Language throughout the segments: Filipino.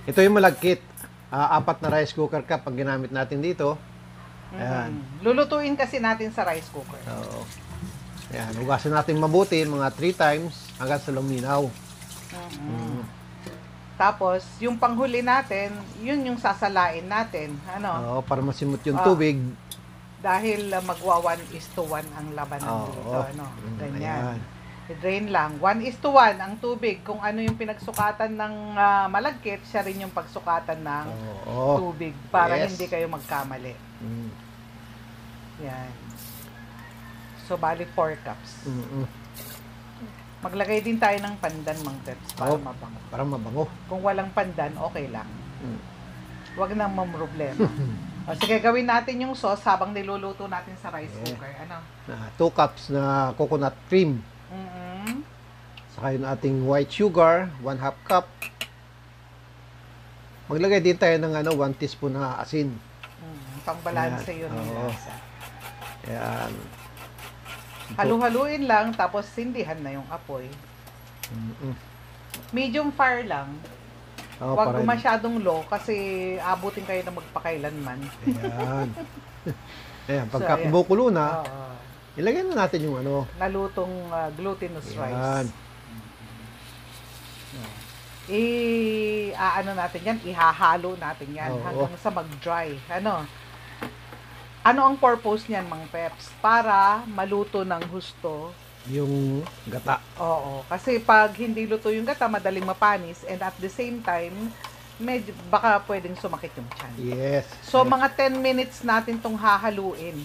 Ito yung malagkit. Apat na rice cooker cup pag ginamit natin dito. Ayan. Lulutuin kasi natin sa rice cooker. Oo. Ayan, hugasan natin mabuti mga 3 times hanggang sa luminaw. Tapos, yung panghuli natin, yun yung sasalain natin. Ano? Oo, para masimot yung tubig. Dahil magwa 1:1 ang labanan dito. Ano? Ganyan. Ayan. I-drain lang. 1:1 ang tubig. Kung ano yung pinagsukatan ng malagkit, siya rin yung pagsukatan ng tubig para hindi kayo magkamali. Yan. So, bali 4 cups. Maglagay din tayo ng pandan, Mang Peps, para mabango. Para mabango. Kung walang pandan, okay lang. Huwag nang mamroblema. O, sige, gawin natin yung sauce habang niluluto natin sa rice cooker. Ano? 2 cups na coconut cream. Saka yung ating white sugar, 1/2 cup. Maglagay din tayo ng 1 teaspoon na asin. Pangbalanse yun ng lasa. Ayan. Halu-haluin lang, tapos sindihan na yung apoy. Medium fire lang. Huwag masyadong low kasi abutin kayo na magpakailanman. Ayan. Ayan, pagka kumukulo na, ilagay na natin yung nalutong glutinous rice. Ayan. Ano natin yan, ihahalo natin yan hanggang sa mag-dry. Ano ang purpose niyan, Mang Peps? Para maluto ng husto yung gata. Oo. Kasi pag hindi luto yung gata, madaling mapanis, and at the same time, medyo baka pwedeng sumakit yung tiyan. Yes. So, mga 10 minutes natin tong hahaluin.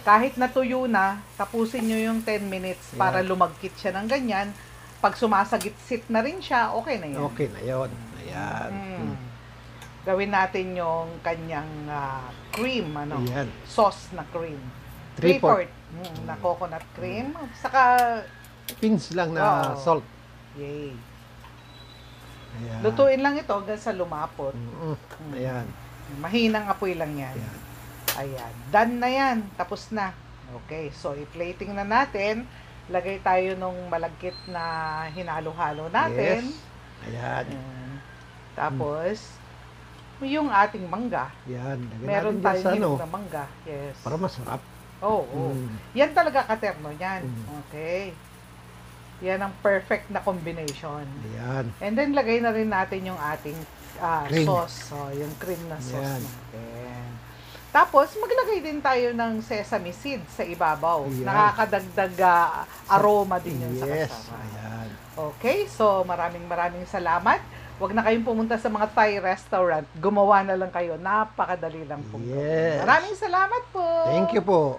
Kahit natuyo na, tapusin nyo yung 10 minutes para lumagkit siya ng ganyan. Pag sumasagit-sit na rin siya, okay na yun. Okay na yun. Ayan. Gawin natin yung kanyang cream, Ayan. sauce na cream. 3/4 na coconut cream. Saka, pinch lang na salt. yay. Ayan. Lutuin lang ito hanggang sa lumapot. Ayan. Mahinang apoy lang yan. Ayan. Done na yan. Tapos na. Okay. So, i-plating na natin. Lagay tayo nung malagkit na hinalo-halo natin. Yes. Ayan. Tapos, yung ating mangga. Yan. Meron tayong hinog na mangga. Yes. Para masarap. Oo. Yan talaga katerno yan. Okay. Yan ang perfect na combination. Ayan. And then, lagay na rin natin yung ating sauce. So, yung cream na sauce natin. Tapos, maglagay din tayo ng sesame seeds sa ibabaw. Ayan. Nakakadagdag aroma din yun sa kasama. Ayan. Okay, so maraming salamat. Huwag na kayong pumunta sa mga Thai restaurant. Gumawa na lang kayo. Napakadali lang po. Yes. Maraming salamat po. Thank you po.